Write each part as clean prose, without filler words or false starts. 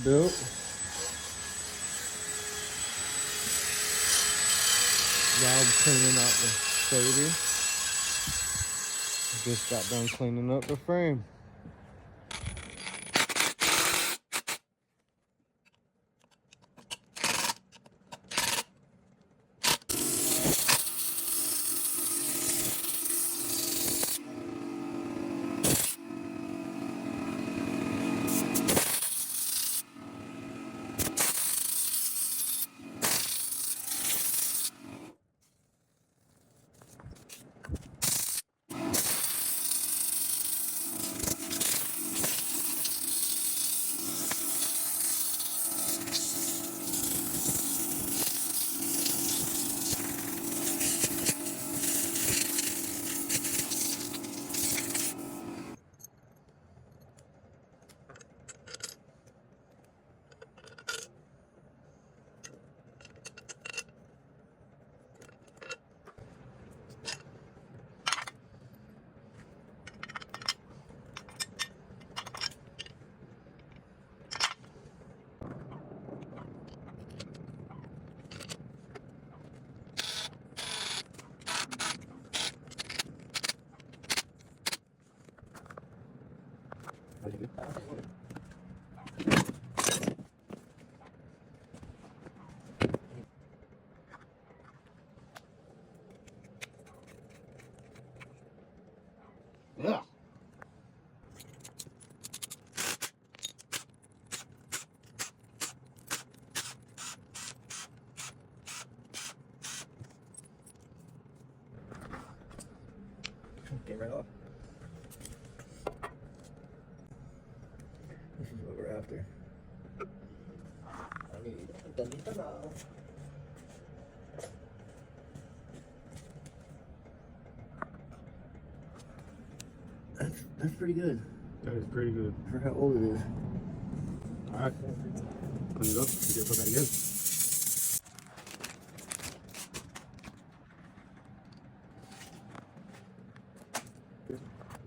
rebuilt. Now I'm cleaning out the stator. Just got done cleaning up the frame. Yeah. Get right off. This is what we're after. I need That's pretty good. That is pretty good. For how old it is. Alright. Clean it up. You get put that again. Yeah.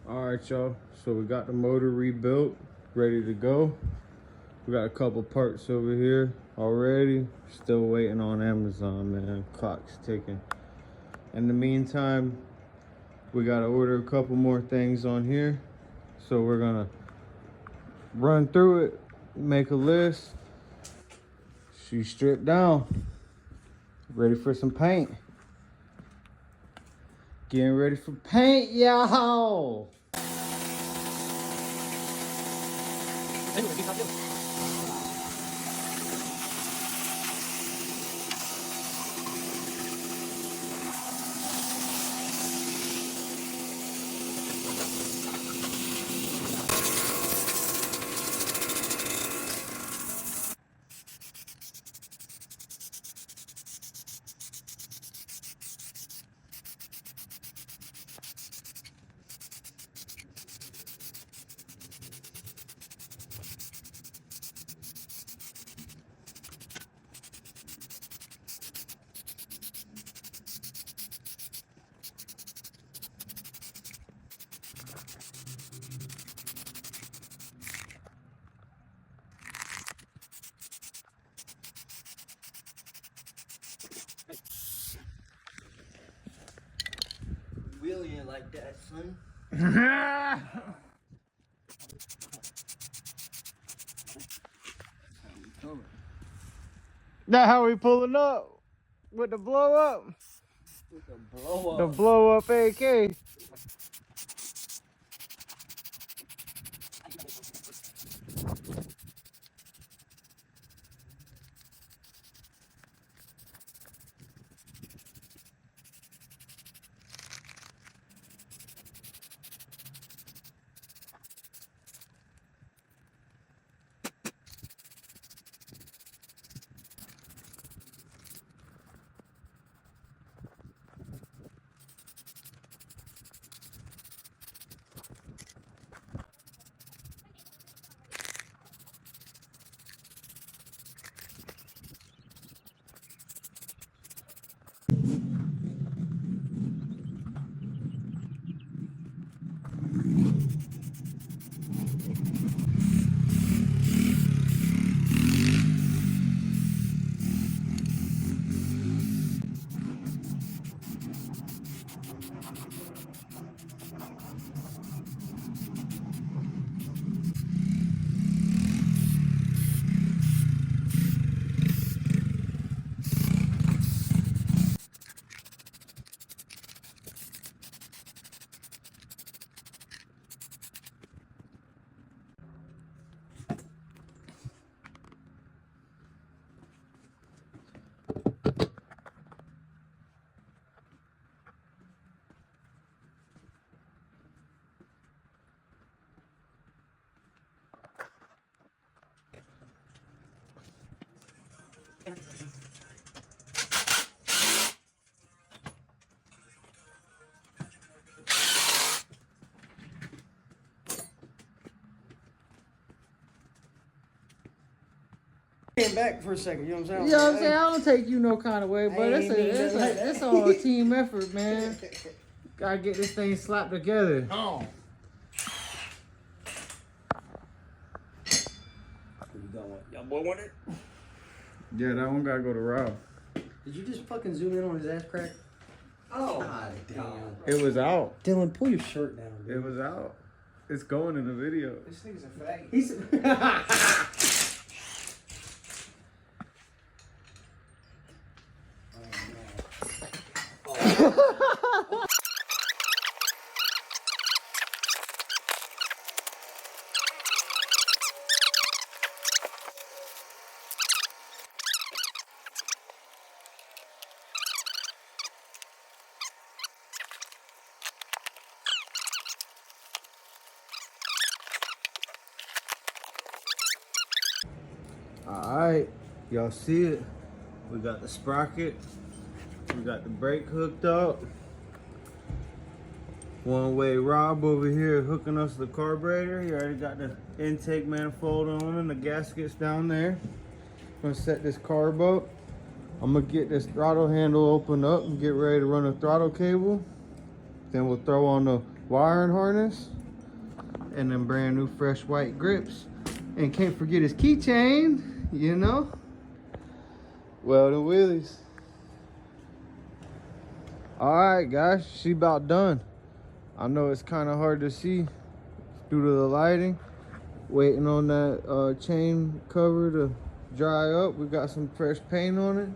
Alright, y'all. So we got the motor rebuilt, ready to go. We got a couple parts over here already. Still waiting on Amazon, man. Clock's ticking. In the meantime, we gotta order a couple more things on here. So we're gonna run through it, make a list. She's stripped down. Ready for some paint. Getting ready for paint, y'all. Wheeling it like that, son. That how we pulling up with the blow up. With the blow up. The blow up AK. Came back for a second, you know what I'm saying? You know what I'm saying? I don't take you no kind of way, but I ain't mean nothing like that. it's all a team effort, man. Gotta get this thing slapped together. Oh. You got one? Y'all boy want it? Yeah, that one gotta go to Rob. Did you just fucking zoom in on his ass crack? Oh. God damn. It was out. Dylan, pull your shirt down, dude. It was out. It's going in the video. This nigga's a faggot. Alright, y'all see it? We got the sprocket. We got the brake hooked up. One way Rob over here hooking us the carburetor. He already got the intake manifold on and the gaskets down there. Gonna set this carb up. I'm gonna get this throttle handle open up and get ready to run the throttle cable. Then we'll throw on the wiring harness and then brand new fresh white grips. And can't forget his keychain, you know? Welding wheelies. Alright guys, she about done. I know it's kind of hard to see due to the lighting. Waiting on that chain cover to dry up. We got some fresh paint on it.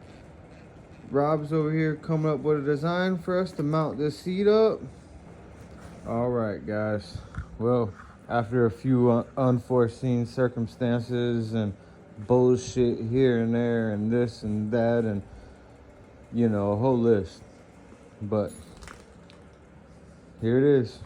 Rob's over here coming up with a design for us to mount this seat up. Alright guys, well, after a few unforeseen circumstances and bullshit here and there and this and that and, you know, a whole list. But here it is.